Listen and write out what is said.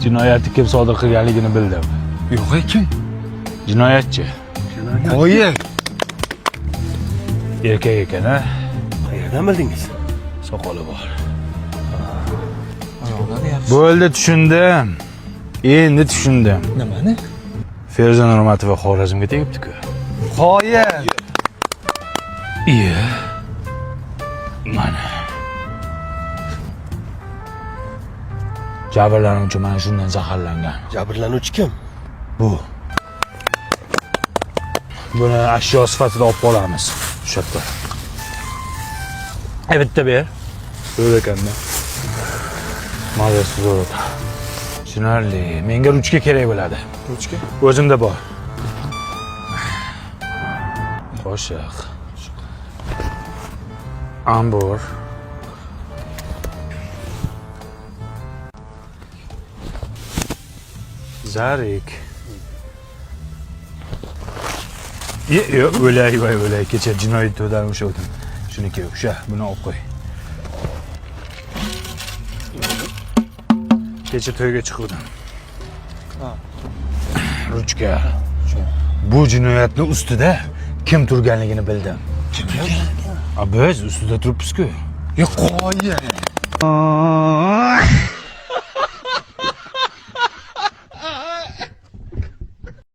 Jinoyatni kim sodir qilganligini bildim. Yo'q, kim? Jinoyatchi. Qo'ying. Erkak ekan, ha? Qayerdan bildingiz? Soqoli bor. Oyoqlari yaxshi. Bo'ldi, tushundim. Endi tushundim. Nimani? Feruza Nurmatova Xorazmga tegibdi-ku. Qo'ying. Iya. Mana. Jabrlanuvchi mana shundan zaharlangan. Jabrlanuvchi kim? Bu. Buni ashyo sifatida olib qolamiz. Shu yerda. Bitta ber. Zo'r ekanda. Mazasi zo'r. Tushunarli. Menga ruchka kerak bo'ladi. Ruchka? O'zimda bor. Qoshiq. Ambur. Zarik. Yo'q, o'lay. Kecha jinoyat to'dan o'sha o'tim. Shuniki o'sha, buni olib qo'y. Kecha to'yga chiqdim. Ruchka. Bu jinoyatning ustida kim turganligini bildim. Kim? Biz ustida turibmiz-ku. Qo'ying.